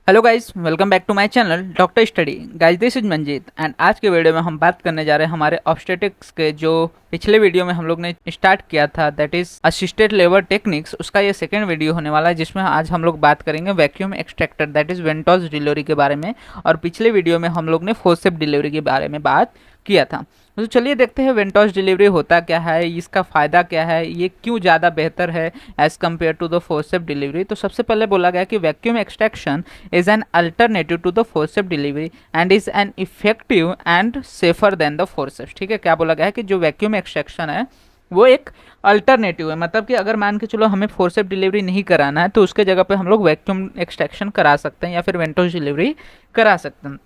Hello guys, welcome back to my channel doctor study. Guys, this is Manjeet and आज के video में हम बात करने जा रहे हैं हमारे ऑब्स्टेटिक्स के जो पिछले वीडियो में हम लोग ने स्टार्ट किया था, that is assisted labour techniques. उसका ये सेकंड वीडियो होने वाला है जिसमें आज हम लोग बात करेंगे vacuum extractor that is ventouse delivery के बारे में। और पिछले वीडियो में हम लोग ने फोर्सेप डिलीवरी के बारे में बात किया था। तो चलिए देखते हैं वेंटोस डिलीवरी होता क्या है, इसका फ़ायदा क्या है, ये क्यों ज़्यादा बेहतर है as compare to the forcep delivery. तो सबसे पहले बोला गया कि vacuum extraction is an alternative to the forcep delivery and is an effective and safer than the forceps. ठीक है, क्या बोला गया है कि जो वैक्यूम एक्सट्रैक्शन है वो एक अल्टरनेटिव है, मतलब कि अगर मान के चलो हमें फोर्सेप डिलीवरी नहीं कराना है तो उसके जगह पे हम लोग वैक्यूम एक्सट्रैक्शन करा सकते हैं या फिर वेंटोस डिलीवरी करा सकते हैं।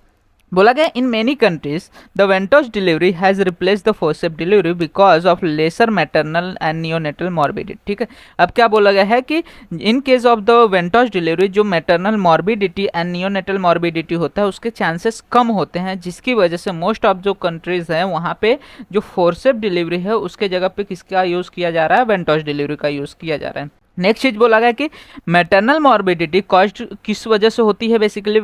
बोला गया in many countries the ventouse delivery has replaced the forcep delivery because of lesser maternal and neonatal morbidity. ठीक है, अब क्या बोला गया है कि in case of the ventouse delivery जो maternal morbidity and neonatal morbidity होता है उसके चांसेस कम होते हैं, जिसकी वजह से मोस्ट ऑफ जो कंट्रीज हैं वहाँ पे जो फोर्सेप डिलीवरी है उसके जगह पे किसका यूज़ किया जा रहा है, वेंटोस डिलीवरी का यूज़ किया जा रहा है। नेक्स्ट चीज बोला गया कि मैटरनल मॉर्बिडिटी कॉज्ड किस वजह से होती है। बेसिकली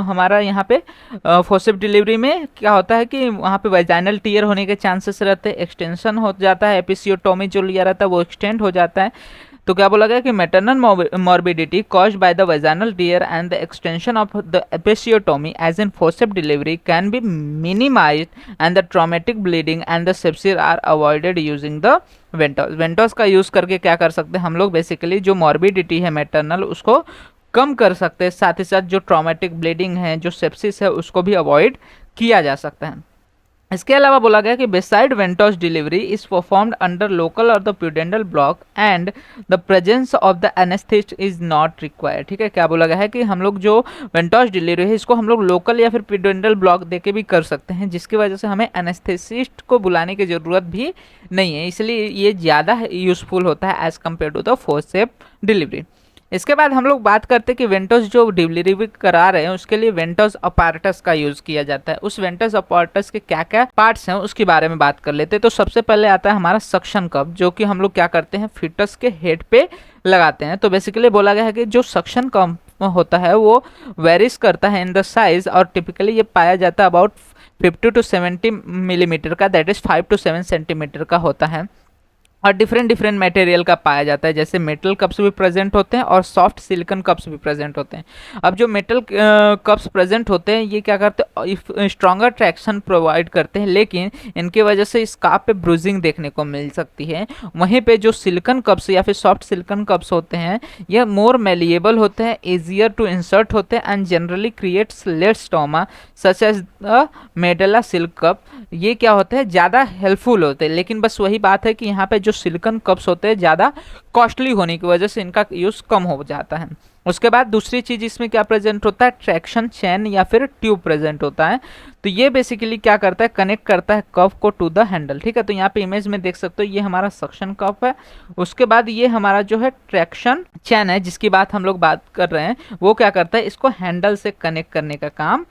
हमारा यहाँ पे फोर्सेप डिलीवरी में क्या होता है कि वहाँ पे वेजाइनल टीयर होने के चांसेस रहते हैं, एक्सटेंशन हो जाता है, एपिसियोटोमी जो लिया रहता है वो एक्सटेंड हो जाता है। तो क्या बोला गया कि maternal morbidity caused by the vaginal tear and the extension of the episiotomy as in forcep delivery can be minimised and the traumatic bleeding and the sepsis are avoided using the ventouse. Ventouse का use करके क्या कर सकते हैं हम लोग, basically जो morbidity है मैटरनल उसको कम कर सकते हैं, साथ ही साथ जो ट्रॉमेटिक ब्लीडिंग है, जो सेप्सिस है, उसको भी अवॉइड किया जा सकता है। इसके अलावा बोला गया कि beside ventouse delivery is performed under local और the pudendal block and the presence of the anaesthetist is not required. ठीक है, क्या बोला गया है कि हम लोग जो वेंटोस डिलीवरी है इसको हम लोग लोकल या फिर प्यूडेंटल ब्लॉक देके भी कर सकते हैं, जिसकी वजह से हमें एनेस्थेसिस्ट को बुलाने की ज़रूरत भी नहीं है, इसलिए ये ज़्यादा यूजफुल होता है as compare to the forcep delivery. इसके बाद हम लोग बात करते हैं कि वेंटोस जो डिलीवरी करा रहे हैं उसके लिए वेंटोस अपार्टस का यूज किया जाता है। उस वेंटोस अपार्टस के क्या क्या पार्ट्स हैं उसके बारे में बात कर लेते हैं। तो सबसे पहले आता है हमारा सक्शन कप, जो कि हम लोग क्या करते हैं फीटस के हेड पे लगाते हैं। तो बेसिकली बोला गया है कि जो सक्शन कप होता है वो वेरीज करता है इन द साइज, और टिपिकली ये पाया जाता है अबाउट 50 to 70 मिलीमीटर का, दैट इज 5 to 7 सेंटीमीटर का होता है, और डिफरेंट डिफरेंट मटेरियल का पाया जाता है, जैसे मेटल कप्स भी प्रेजेंट होते हैं और सॉफ्ट सिलिकॉन कप्स भी प्रेजेंट होते हैं। अब जो मेटल कप्स प्रेजेंट होते हैं ये क्या करते हैं, स्ट्रॉन्गर ट्रैक्शन प्रोवाइड करते हैं, लेकिन इनके वजह से स्कार्फ पे ब्रूजिंग देखने को मिल सकती है। वहीं पे जो सिलिकॉन कप्स या फिर सॉफ्ट सिलिकॉन कप्स होते हैं यह मोर मेलिएबल होते हैं, ईजियर टू इंसर्ट होते हैं and generally creates less stoma such as the Medela silk cup. ये क्या होते हैं, ज़्यादा हेल्पफुल होते हैं, लेकिन बस वही बात है कि यहाँ पे जो सिलिकॉन कप्स होते हैं ज़्यादा कॉस्टली होने की वजह से इनका यूज़ कम हो जाता है। उसके बाद दूसरी चीज़ इसमें क्या प्रेजेंट होता है, ट्रैक्शन चैन या फिर ट्यूब प्रेजेंट होता है। तो ये बेसिकली क्या करता है, कनेक्ट करता है कप को टू द हैंडल। ठीक है, तो यहाँ पे इमेज में देख सकते हो ये हमारा सक्शन कप है। उसके बाद ये हमारा जो है ट्रैक्शन चैन है जिसकी बात हम लोग बात कर रहे हैं, वो क्या करता है, इसको हैंडल से कनेक्ट करने का काम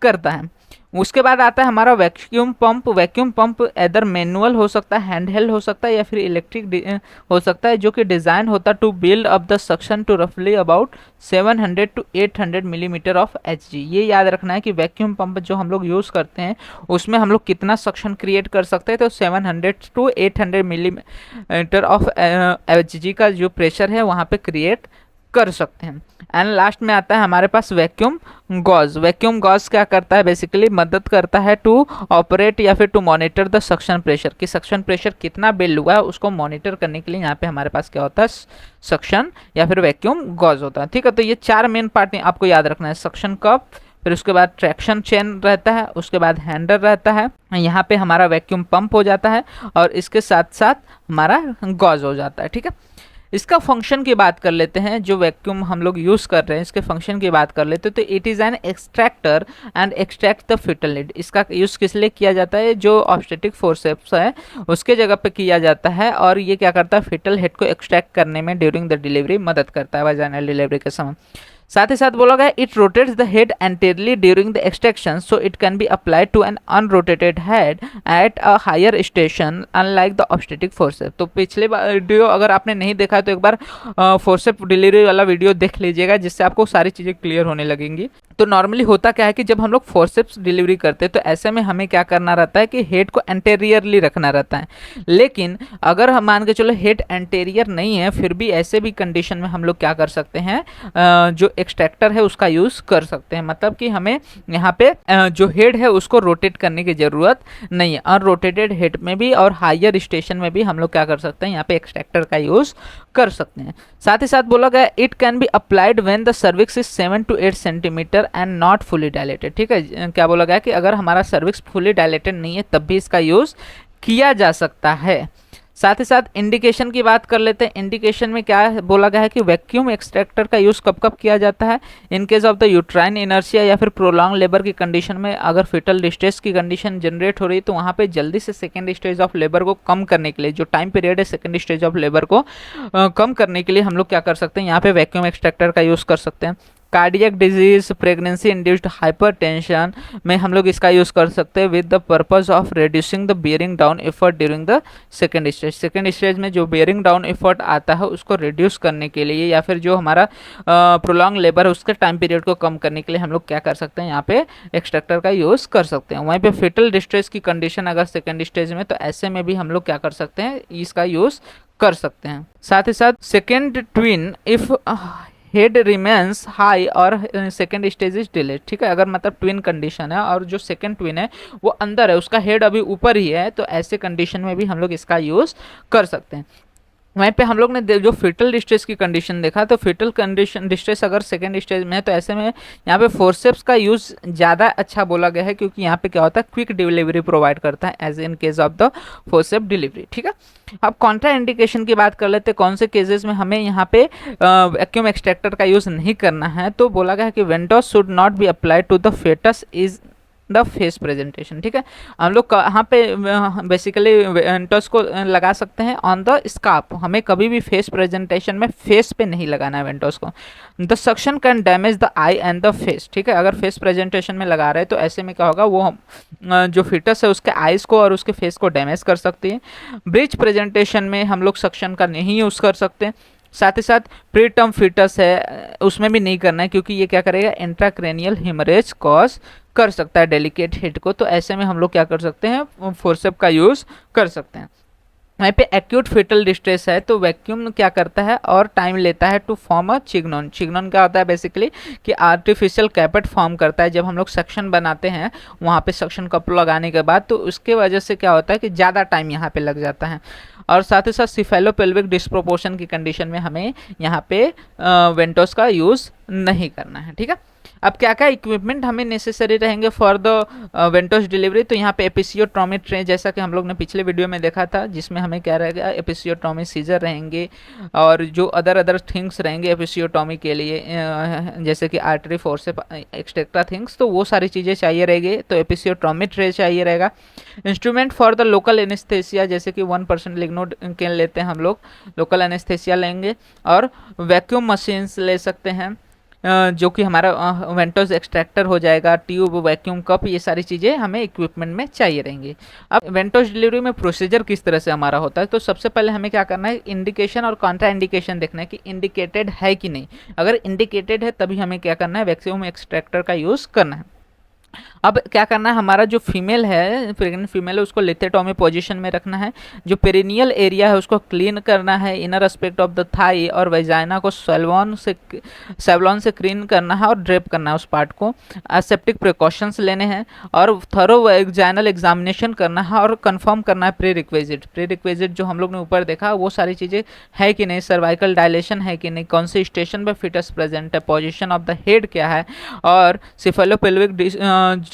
करता है। उसके बाद आता है हमारा वैक्यूम पंप। वैक्यूम पंप इधर मैनुअल हो सकता है, हैंड हेल्ड हो सकता है या फिर इलेक्ट्रिक हो सकता है, जो कि डिज़ाइन होता है to build up the suction to रफली about 700 to 800 millimetre of HG. ये याद रखना है कि वैक्यूम पंप जो हम लोग यूज़ करते हैं उसमें हम लोग कितना सक्शन क्रिएट कर सकते हैं, तो 700 to 800 मिलीमीटर ऑफ एचजी का जो प्रेशर है वहाँ पे क्रिएट कर सकते हैं। एंड लास्ट में आता है हमारे पास वैक्यूम गॉज। वैक्यूम गॉज क्या करता है, बेसिकली मदद करता है टू ऑपरेट या फिर to monitor the suction pressure, कि सक्शन प्रेशर कितना बिल्ड हुआ है उसको मॉनिटर करने के लिए यहाँ पे हमारे पास क्या होता है, सक्शन या फिर वैक्यूम गॉज होता है। ठीक है, तो ये चार मेन पार्ट आपको याद रखना है, सक्शन कप, फिर उसके बाद ट्रैक्शन चेन रहता है, उसके बाद हैंडल रहता है, यहाँ पे हमारा वैक्यूम पंप हो जाता है, और इसके साथ साथ हमारा गॉज हो जाता है। ठीक है, इसका फंक्शन की बात कर लेते हैं, जो वैक्यूम हम लोग यूज़ कर रहे हैं इसके फंक्शन की बात कर लेते हैं। तो it is an extractor and extract the fetal lead. इसका यूज़ किस लिए किया जाता है, जो ऑब्स्टेटिक फोर्सेप्स है उसके जगह पे किया जाता है, और ये क्या करता है फीटल हेड को एक्सट्रैक्ट करने में ड्यूरिंग द डिलीवरी मदद करता है, वाजाइनल डिलीवरी के समय। साथ ही साथ बोला गया it rotates the head anteriorly during the extraction so it can be applied to an unrotated head at a higher station unlike the obstetric forcep. तो पिछले वीडियो अगर आपने नहीं देखा है तो एक बार फोर्सेप डिलीवरी वाला वीडियो देख लीजिएगा, जिससे आपको सारी चीज़ें क्लियर होने लगेंगी। तो नॉर्मली होता क्या है कि जब हम लोग फोर्सेप्स डिलीवरी करते हैं तो ऐसे में हमें क्या करना रहता है कि हेड को एंटेरियरली रखना रहता है। लेकिन अगर हम मान के चलो हेड एंटेरियर नहीं है, फिर भी ऐसे भी कंडीशन में हम लोग क्या कर सकते हैं, जो एक्सट्रैक्टर है उसका यूज़ कर सकते हैं। मतलब कि हमें यहाँ पे जो हेड है उसको रोटेट करने की ज़रूरत नहीं है। अनरोटेटेड हेड में भी और हायर स्टेशन में भी हम लोग क्या कर सकते हैं, यहाँ पे एक्सट्रैक्टर का यूज़ कर सकते हैं। साथ ही साथ बोला गया it can be applied when the cervix is 7 to 8 centimetre and not fully dilated. ठीक है, क्या बोला गया कि अगर हमारा सर्विक्स फुली डायलेटेड नहीं है तब भी इसका यूज़ किया जा सकता है। साथ ही साथ इंडिकेशन की बात कर लेते हैं। इंडिकेशन में क्या बोला गया है कि वैक्यूम एक्सट्रैक्टर का यूज़ कब कब किया जाता है, इन case of the uterine inertia या फिर प्रोलॉन्ग लेबर की कंडीशन में। अगर फिटल डिस्ट्रेस की कंडीशन जनरेट हो रही है तो वहाँ पे जल्दी से सेकेंड स्टेज ऑफ लेबर को कम करने के लिए, जो टाइम पीरियड है सेकेंड स्टेज ऑफ लेबर को कम करने के लिए हम लोग क्या कर सकते हैं, यहाँ पे वैक्यूम एक्सट्रैक्टर का यूज़ कर सकते हैं। Cardiac disease, pregnancy induced hypertension में हम लोग इसका यूज़ कर सकते हैं with the purpose of reducing the bearing down effort during the second stage. Second stage में जो बियरिंग डाउन एफर्ट आता है उसको रिड्यूस करने के लिए, या फिर जो हमारा प्रोलॉन्ग लेबर है उसके टाइम पीरियड को कम करने के लिए हम लोग क्या कर सकते हैं, यहाँ पे एक्सट्रैक्टर का यूज़ कर सकते हैं। वहीं पे फिटल डिस्ट्रेस की कंडीशन अगर सेकेंड स्टेज में, तो ऐसे में भी हम लोग क्या कर सकते हैं, इसका यूज़ कर सकते हैं। साथ ही साथ second twin if head remains high और सेकेंड स्टेज इज डिलेड। ठीक है, अगर मतलब ट्विन कंडीशन है और जो सेकेंड ट्विन है वो अंदर है, उसका हेड अभी ऊपर ही है, तो ऐसे कंडीशन में भी हम लोग इसका यूज़ कर सकते हैं। वहीं पे हम लोग ने जो फिटल डिस्ट्रेस की कंडीशन देखा, तो फिटल कंडीशन डिस्ट्रेस अगर सेकेंड स्टेज में है तो ऐसे में यहाँ पे फोर्सेप्स का यूज़ ज़्यादा अच्छा बोला गया है, क्योंकि यहाँ पे क्या होता है, क्विक डिलीवरी प्रोवाइड करता है as in case of the forcep delivery. ठीक है, अब कॉन्ट्रा इंडिकेशन की बात कर लेते हैं, कौन से केसेस में हमें यहाँ पे वैक्यूम एक्सट्रैक्टर का यूज़ नहीं करना है। तो बोला गया है कि ventouse should not be applied to the fetus is the face presentation. ठीक है, हम लोग कहाँ पे बेसिकली वेंटोस को लगा सकते हैं, ऑन द स्कार्प। हमें कभी भी फेस प्रेजेंटेशन में फेस पे नहीं लगाना है वेंटोस को। The suction can damage the I and the face. ठीक है, अगर फेस प्रेजेंटेशन में लगा रहे हैं तो ऐसे में क्या होगा, वो जो फिटस है उसके आइज़ को और उसके फेस को डैमेज कर सकती है। ब्रिज प्रेजेंटेशन में हम लोग सक्शन का नहीं यूज़ कर सकते। साथ ही साथ प्री टर्म फिटस है उसमें भी नहीं करना है, क्योंकि ये क्या करेगा, इंट्राक्रेनियल हिमरेज कॉज कर सकता है डेलिकेट हेड को। तो ऐसे में हम लोग क्या कर सकते हैं, फोर्सेप का यूज़ कर सकते हैं। वहीं पे एक्यूट फिटल डिस्ट्रेस है तो वैक्यूम क्या करता है और टाइम लेता है टू फॉर्म अ चिग्नोन। चिग्नोन क्या होता है बेसिकली कि आर्टिफिशियल कैपेट फॉर्म करता है जब हम लोग सक्शन बनाते हैं, वहाँ पे सक्शन कप लगाने के बाद, तो उसके वजह से क्या होता है कि ज़्यादा टाइम यहाँ पे लग जाता है। और साथ ही साथ सिफेलोपेल्विक डिस्प्रोपोर्शन की कंडीशन में हमें यहाँ पे वेंटोस का यूज़ नहीं करना है। ठीक है, अब क्या क्या इक्विपमेंट हमें नेसेसरी रहेंगे फॉर द वेंटोस डिलीवरी। तो यहाँ पे एपिसियोटोमी ट्रे, जैसा कि हम लोग ने पिछले वीडियो में देखा था, जिसमें हमें क्या रहेगा, एपिसियोटोमी सीजर रहेंगे और जो अदर थिंग्स रहेंगे एपिसियोटोमी के लिए, जैसे कि आर्टरी फोर्सेप एक्सट्रा थिंग्स, तो वो सारी चीज़ें चाहिए रहेगी। तो एपिसियोटोमी ट्रे चाहिए रहेगा। Instrument for the local anaesthesia, जैसे कि 1% लिग्नोकेन लेते हैं हम लोग, लोकल एनेस्थेसिया लेंगे। और वैक्यूम मशीन्स ले सकते हैं, जो कि हमारा वेंटोस एक्सट्रैक्टर हो जाएगा, ट्यूब, वैक्यूम कप, ये सारी चीज़ें हमें इक्विपमेंट में चाहिए रहेंगी। अब वेंटोस डिलीवरी में प्रोसीजर किस तरह से हमारा होता है, तो सबसे पहले हमें क्या करना है, इंडिकेशन और कॉन्ट्रा इंडिकेशन देखना है कि इंडिकेटेड है कि नहीं। अगर इंडिकेटेड है तभी हमें क्या करना है, वैक्यूम एक्सट्रैक्टर का यूज़ करना है। अब क्या करना है, हमारा जो फीमेल है, प्रेग्नेंट फीमेल है, उसको लिथेटोमी पोजीशन में रखना है। जो पेरिनियल एरिया है उसको क्लीन करना है, inner aspect of the thigh और वेजाइना को सेवलॉन से क्लीन करना है और ड्रेप करना है उस पार्ट को। एसेप्टिक प्रिकॉशंस लेने हैं और थरो वेजाइनल एग्जामिनेशन करना है और कंफर्म करना है प्री रिक्वेजिट जो हम लोग ने ऊपर देखा, वो सारी चीज़ें है कि नहीं, सर्वाइकल डायलेशन है कि नहीं, कौन से स्टेशन पर फिटस प्रेजेंट है, पोजिशन ऑफ द हेड क्या है, और सिफेलोपेल्विक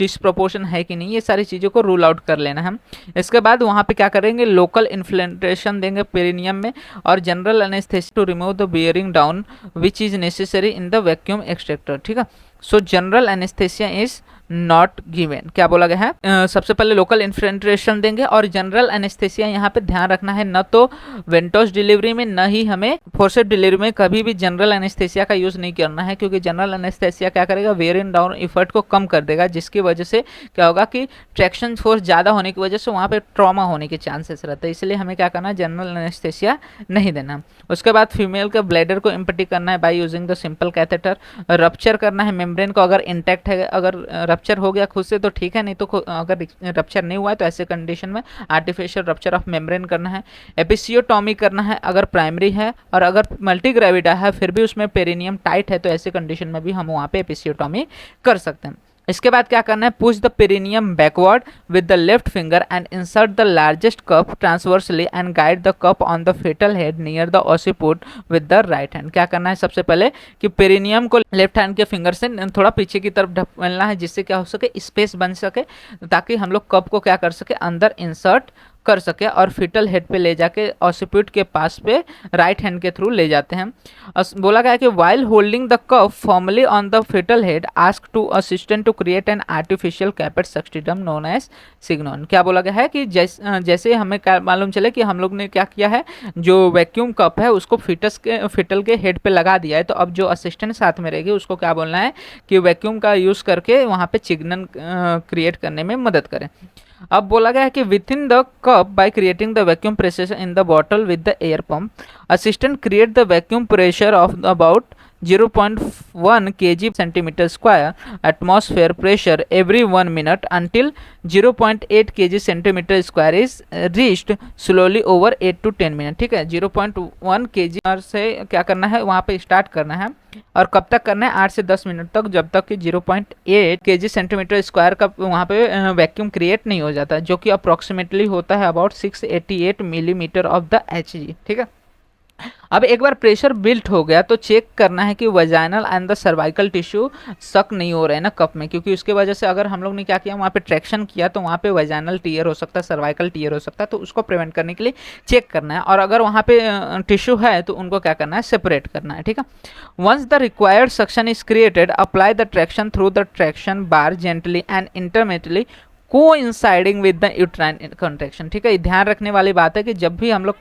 डिस्प्रोपोर्शन है कि नहीं, ये सारी चीज़ों को रूल आउट कर लेना है। इसके बाद वहाँ पे क्या करेंगे, लोकल इन्फ्लेंट्रेशन देंगे पेरिनियम में और general anaesthesia to remove the bearing down which is necessary in the vacuum extractor. ठीक है, so general anaesthesia is not given. क्या बोला गया है, सबसे पहले लोकल इन्फिल्ट्रेशन देंगे और जनरल एनेस्थेसिया यहाँ पे ध्यान रखना है, न तो वेंटोस डिलीवरी में न ही हमें फोर्सेप डिलीवरी में कभी भी जनरल एनेस्थेसिया का यूज नहीं करना है, क्योंकि जनरल एनेस्थेसिया क्या करेगा, वेरियन डाउन इफर्ट को कम कर देगा, जिसकी वजह से क्या होगा कि ट्रैक्शन फोर्स ज़्यादा होने की वजह से वहाँ पे ट्रॉमा होने के चांसेस रहते हैं। इसलिए हमें क्या करना है, जनरल एनेस्थेसिया नहीं देना। उसके बाद फीमेल के ब्लैडर को इम्पटी करना है by using the simple catheter. Rupture करना है मेम्ब्रेन को, अगर इंटैक्ट है, अगर रप्चर हो गया खुद से तो ठीक है, नहीं तो अगर रप्चर नहीं हुआ है तो ऐसे कंडीशन में आर्टिफिशियल रप्चर ऑफ मेम्ब्रेन करना है। एपिसियोटॉमी करना है अगर प्राइमरी है, और अगर मल्टी ग्रेविडा है फिर भी उसमें पेरिनियम टाइट है तो ऐसे कंडीशन में भी हम वहाँ पे एपिसियोटॉमी कर सकते हैं। इसके बाद क्या करना है, push the perineum backward with the left finger and insert the largest cup transversely and guide the cup on the fetal head near the occiput with the right hand. क्या करना है, सबसे पहले कि पेरिनियम को लेफ्ट हैंड के finger से थोड़ा पीछे की तरफ ढकेलना है, जिससे क्या हो सके, स्पेस बन सके, ताकि हम लोग कप को क्या कर सके, अंदर इंसर्ट कर सके और फिटल हेड पे ले जाके ऑसिपिट के पास पे राइट हैंड के थ्रू ले जाते हैं। बोला गया है कि while holding the cup firmly on the fetal head ask to assistant to create an artificial caput succedaneum known as chignon. क्या बोला गया है कि जैसे हमें क्या मालूम चले कि हम लोग ने क्या किया है, जो वैक्यूम कप है उसको फिटल के हेड पे लगा दिया है, तो अब जो असिस्टेंट साथ में रहेगी उसको क्या बोलना है कि वैक्यूम का यूज़ करके वहाँ पे चिग्नन क्रिएट करने में मदद करें। अब बोला गया है कि with in the cup by creating the vacuum pressure in the bottle with the air pump assistant create the vacuum pressure of about 0.1 kg centimeter square atmosphere pressure every 1 minute until 0.8 kg centimeter square is reached slowly over 8 to 10 minutes। ठीक है, 0.1 kg से क्या करना है, वहाँ पे start करना है और कब तक करना है, 8 से 10 मिनट तक, जब तक कि 0.8 kg सेंटीमीटर स्क्वायर का वहाँ पे वैक्यूम क्रिएट नहीं हो जाता, जो कि अप्रॉक्सीमेटली होता है about 688 millimetre of the Hg। ठीक है, अब एक बार प्रेशर बिल्ट हो गया तो चेक करना है कि vaginal and the cervical tissue सक नहीं हो रहे हैं ना कप में, क्योंकि उसके वजह से अगर हम लोग ने क्या किया, वहाँ पे ट्रैक्शन किया तो वहाँ पे वजाइनल टीयर हो सकता है, सर्वाइकल टीयर हो सकता है, तो उसको प्रिवेंट करने के लिए चेक करना है। और अगर वहाँ पे टिश्यू है तो उनको क्या करना है, सेपरेट करना है। ठीक है, once the required suction is created apply the traction through the traction bar gently and intermediately coinciding with the uterine contraction. ठीक है, ध्यान रखने वाली बात है कि जब भी हम लोग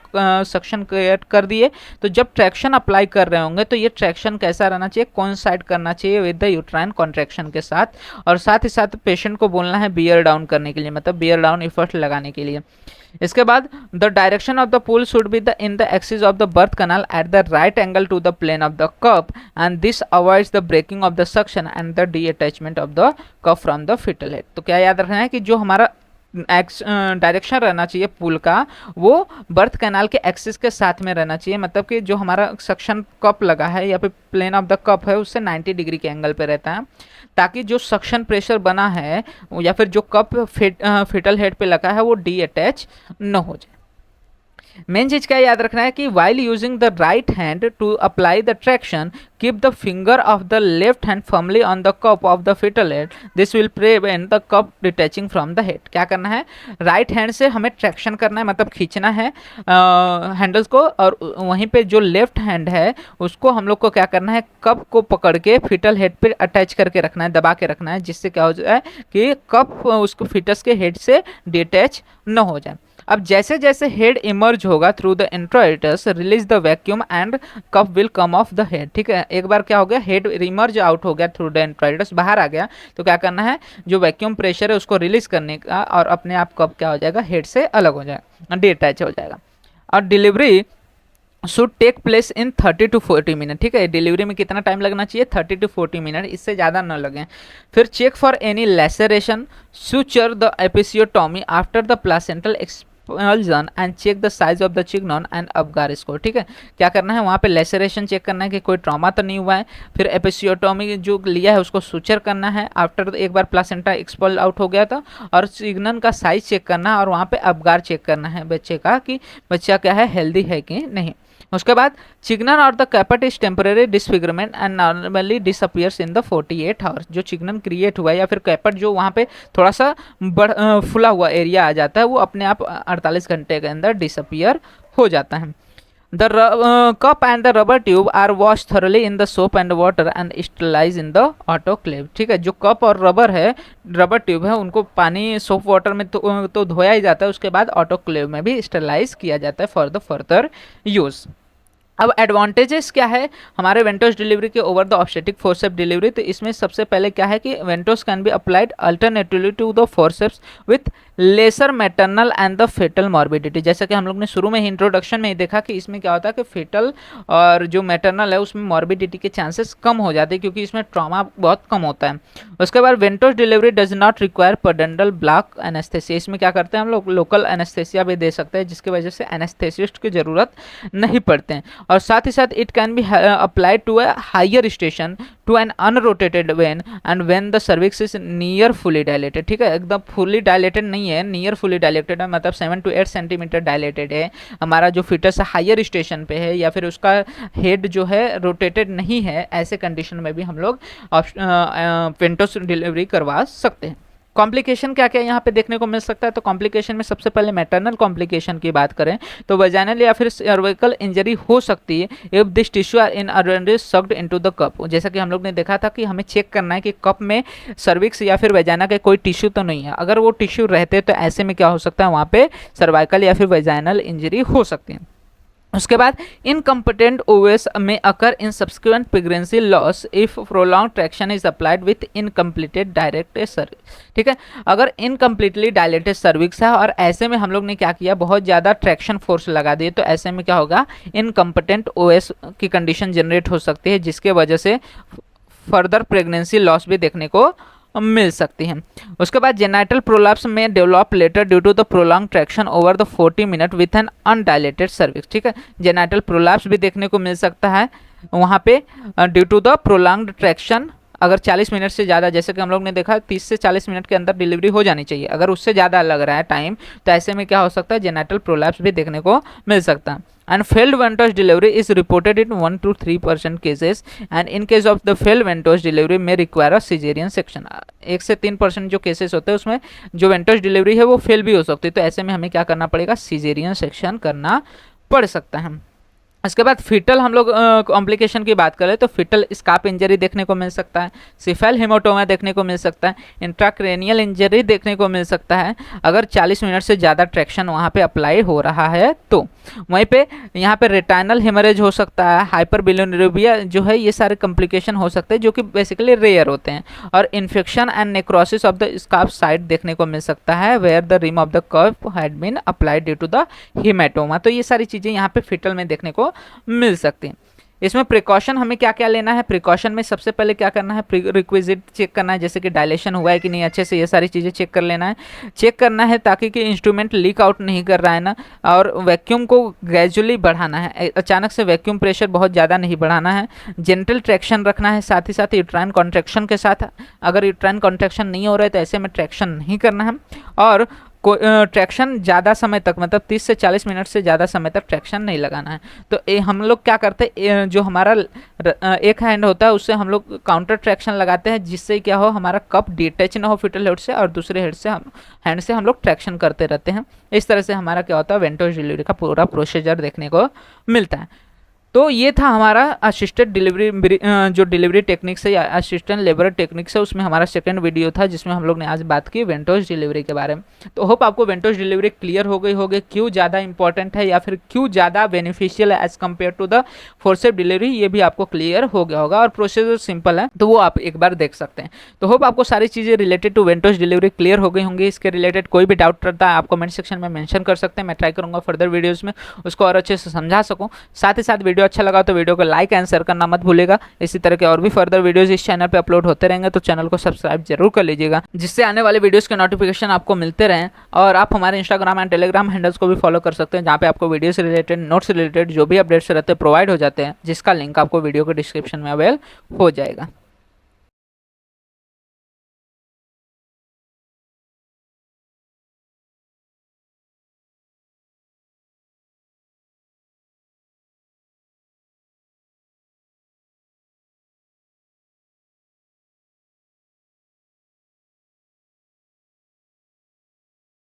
सक्शन क्रिएट कर दिए तो जब ट्रैक्शन अप्लाई कर रहे होंगे तो ये ट्रैक्शन कैसा रहना चाहिए, कोइंसाइड करना चाहिए विद द यूट्राइन कॉन्ट्रैक्शन के साथ, और साथ ही साथ पेशेंट को बोलना है बियर डाउन करने के लिए, मतलब बियर डाउन इफर्ट लगाने के लिए। इसके बाद the direction of the pull should be the in the axis of the birth canal at the right angle to the plane of the cup and this avoids the breaking of the suction and the detachment of the cup from the fetal head. तो क्या याद रखना है कि जो हमारा direction रहना चाहिए पुल का, वो बर्थ कैनाल के एक्सिस के साथ में रहना चाहिए, मतलब कि जो हमारा सक्शन कप लगा है या फिर प्लेन ऑफ द कप है उससे 90 डिग्री के एंगल पे रहता है, ताकि जो सक्शन प्रेशर बना है या फिर जो कप फिटल हेड पे लगा है वो डी अटैच न हो जाए। मेन चीज क्या याद रखना है कि while using the right hand to apply the traction keep the finger of the left hand firmly on the cup of the fetal head, this will prevent the cup detaching from the head. क्या करना है, right hand से हमें traction करना है, मतलब खींचना है हैंडल्स को, और वहीं पे जो लेफ्ट हैंड है उसको हम लोग को क्या करना है, कप को पकड़ के फिटल हेड पे अटैच करके रखना है, दबा के रखना है, जिससे क्या हो जाए कि कप उसको फिटस के हेड से डिटैच न हो जाए। अब जैसे जैसे हेड इमर्ज होगा through the introitus release the vacuum and cup will come off the head. ठीक है, एक बार क्या हो गया, हेड इमर्ज आउट हो गया थ्रू द इंट्रोइटस, बाहर आ गया, तो क्या करना है, जो वैक्यूम प्रेशर है उसको रिलीज करने का, और अपने आप कप क्या हो जाएगा, हेड से अलग हो जाएगा, डिटैच हो जाएगा। और delivery should take place in 30 to 40 minute. ठीक है, डिलीवरी में कितना टाइम लगना चाहिए, 30 to 40 मिनट, इससे ज़्यादा न लगे। फिर check for any laceration, suture the episiotomy after the placental expulsion and check the size of the chignon and Apgar score. ठीक है, क्या करना है, वहाँ पे लेसरेशन चेक करना है कि कोई ट्रॉमा तो नहीं हुआ है, फिर एपिसियोटॉमी जो लिया है उसको सुचर करना है आफ्टर एक बार प्लासेंटा एक्सपल आउट हो गया था, और चिग्नन का साइज चेक करना है, और वहाँ पे अबगार चेक करना है बच्चे का कि बच्चा क्या है, हेल्दी है कि नहीं। उसके बाद चिग्नन और the caput is temporary disfigurement and normally disappears in the 48 hours. जो चिग्नन क्रिएट हुआ है या फिर कैपेट जो वहाँ पे थोड़ा सा फुला हुआ एरिया आ जाता है, वो अपने आप 48 घंटे के अंदर डिसअपियर हो जाता है। The cup and the rubber tube are washed thoroughly in the soap and water and sterilized in the autoclave। ठीक है, जो कप और रबर ट्यूब है उनको पानी सोप वाटर में तो धोया ही जाता है, उसके बाद ऑटोक्लेव में भी स्टेरिलाइज किया जाता है फॉर द फर्दर यूज़। अब एडवांटेजेस क्या है हमारे वेंटोस डिलीवरी के over the obstetric forcep delivery. तो इसमें सबसे पहले क्या है कि ventouse can be applied alternatively to the forceps with lesser maternal and the fetal morbidity. जैसा कि हम लोग ने शुरू में ही इंट्रोडक्शन में ही देखा कि इसमें क्या होता है कि फेटल और जो मैटरनल है उसमें मॉर्बिडिटी के चांसेस कम हो जाते हैं क्योंकि इसमें ट्रॉमा बहुत कम होता है। उसके बाद ventouse delivery does not require pudendal block anaesthesia. इसमें क्या करते हैं हम लोग लोकल एनेस्थेसिया भी दे सकते हैं जिसकी वजह से एनेस्थेसिस्ट की ज़रूरत नहीं पड़ते हैं। और साथ ही साथ it can be applied to a higher station to an unrotated when and when the cervix is near fully dilated. ठीक है, एकदम फुली डायलेटेड नहीं है, नियर फुली डायलेटेड है, मतलब 7 to 8 सेंटीमीटर डायलेटेड है। हमारा जो फिटस हायर स्टेशन पे है या फिर उसका हेड जो है रोटेटेड नहीं है, ऐसे कंडीशन में भी हम लोग वेंटोस डिलीवरी करवा सकते हैं। कॉम्प्लिकेशन क्या क्या यहाँ पे देखने को मिल सकता है, तो कॉम्प्लिकेशन में सबसे पहले मैटरनल कॉम्प्लिकेशन की बात करें तो वजाइनल या फिर सर्विकल इंजरी हो सकती है if this tissue are in sucked into the cup. जैसा कि हम लोग ने देखा था कि हमें चेक करना है कि कप में सर्विक्स या फिर वजाइना के कोई टिश्यू तो नहीं है। अगर वो टिश्यू रहते तो ऐसे में क्या हो सकता है, वहाँ पे सर्वाइकल या फिर वजाइनल इंजरी हो सकती है। उसके बाद इनकम्पिटेंट ओवेस में occur in subsequent pregnancy loss if prolong traction is applied with incompletely dilated cervix. ठीक है, अगर इनकम्प्लीटली डायलेटेड सर्विक्स है और ऐसे में हम लोग ने क्या किया, बहुत ज़्यादा ट्रैक्शन फोर्स लगा दिए, तो ऐसे में क्या होगा, इनकम्पिटेंट ओएस की कंडीशन जनरेट हो सकती है जिसके वजह से फर्दर प्रेगनेंसी लॉस भी देखने को मिल सकती हैं। उसके बाद जेनाइटल प्रोलैप्स में develop later due to the prolong traction over the 40 minute with an undilated cervix. ठीक है, जेनाइटल प्रोलैप्स भी देखने को मिल सकता है वहाँ पे due to the prolonged traction. अगर 40 मिनट से ज़्यादा, जैसे कि हम लोग ने देखा 30 से 40 मिनट के अंदर डिलीवरी हो जानी चाहिए, अगर उससे ज़्यादा लग रहा है टाइम तो ऐसे में क्या हो सकता है, जेनाइटल प्रोलैप्स भी देखने को मिल सकता है। And failed venous delivery is reported in 1 to 3% cases and in case of the failed venous delivery may require a cesarean section। 1 से 3% जो केसेस होते हैं उसमें जो वेंटोस डिलीवरी है वो फेल भी हो सकती है, तो ऐसे में हमें क्या करना पड़ेगा, सीजेरियन सेक्शन करना पड़ सकता है। इसके बाद फिटल हम लोग कॉम्प्लिकेशन की बात करें तो फिटल स्कार्प इंजरी देखने को मिल सकता है, सिफेल हेमाटोमा देखने को मिल सकता है, इंट्राक्रेनियल इंजरी देखने को मिल सकता है अगर 40 मिनट से ज़्यादा ट्रैक्शन वहाँ पे अप्लाई हो रहा है तो। वहीं पे यहाँ पे रेटाइनल हेमरेज हो सकता है, हाइपरबिलिरुबिया जो है, ये सारे कॉम्प्लिकेशन हो सकते हैं जो कि बेसिकली रेयर होते हैं। और infection and necrosis of the scalp site देखने को मिल सकता है where the rim of the curve had been applied due to the haematoma. तो ये सारी चीज़ें यहाँ पे फिटल में देखने को मिल सकती हैं। इसमें प्रिकॉशन हमें क्या क्या लेना है, प्रिकॉशन में सबसे पहले क्या करना है, रिक्विजिट चेक करना है, जैसे कि डायलेशन हुआ है कि नहीं अच्छे से, ये सारी चीज़ें चेक कर लेना है, चेक करना है ताकि कि इंस्ट्रूमेंट लीक आउट नहीं कर रहा है ना। और वैक्यूम को ग्रेजुअली बढ़ाना है, अचानक से वैक्यूम प्रेशर बहुत ज़्यादा नहीं बढ़ाना है, जेंटल ट्रैक्शन रखना है, साथ ही साथ यूट्राइन कॉन्ट्रैक्शन के साथ, अगर यूट्राइन कॉन्ट्रैक्शन नहीं हो रहा है तो ऐसे में ट्रैक्शन नहीं करना है। और ट्रैक्शन ज़्यादा समय तक, मतलब 30 से 40 मिनट से ज़्यादा समय तक ट्रैक्शन नहीं लगाना है। तो हम लोग क्या करते हैं, जो हमारा एक हैंड होता है उससे हम लोग काउंटर ट्रैक्शन लगाते हैं जिससे क्या हो, हमारा कप डिटैच ना हो फिटल हेड से, और दूसरे हैंड से हम लोग ट्रैक्शन करते रहते हैं। इस तरह से हमारा क्या होता है, वेंटोस डिलीवरी का पूरा प्रोसीजर देखने को मिलता है। तो ये था हमारा असिस्टेड डिलीवरी, जो डिलीवरी टेक्निक्स है या असिस्टेंट लेबर टेक्निक्स है, उसमें हमारा सेकंड वीडियो था जिसमें हम लोग ने आज बात की वेंटोस डिलीवरी के बारे में। तो होप आपको वेंटोस डिलीवरी क्लियर हो गई होगी, क्यों ज़्यादा इंपॉर्टेंट है या फिर क्यों ज़्यादा बेनिफिशियल है as compare to the forcep delivery, ये भी आपको क्लियर हो गया होगा। और प्रोसीजर सिंपल है तो वो आप एक बार देख सकते हैं। तो होप आपको सारी चीज़ें रिलेटेड टू वेंटोस डिलीवरी क्लियर हो गई होंगी। इसके रिलेटेड कोई भी डाउट रहता है आप कमेंट सेक्शन में मेंशन कर सकते हैं, मैं ट्राई करूँगा फर्दर वीडियोज़ में उसको और अच्छे से समझा सकूँ। साथ ही साथ वीडियो अच्छा लगा तो वीडियो को लाइक एंड शेयर करना मत भूलेगा। इसी तरह के और भी फर्दर वीडियोस इस चैनल पे अपलोड होते रहेंगे, तो चैनल को सब्सक्राइब जरूर कर लीजिएगा जिससे आने वाले वीडियोस के नोटिफिकेशन आपको मिलते रहें। और आप हमारे इंस्टाग्राम एंड टेलीग्राम हैंडल्स को भी फॉलो कर सकते हैं जहाँ पे आपको वीडियो से रिलेटेड, नोट्स से रिलेटेड जो भी अपडेट्स रहते हैं प्रोवाइड हो जाते हैं, जिसका लिंक आपको वीडियो के डिस्क्रिप्शन में अवेल हो जाएगा।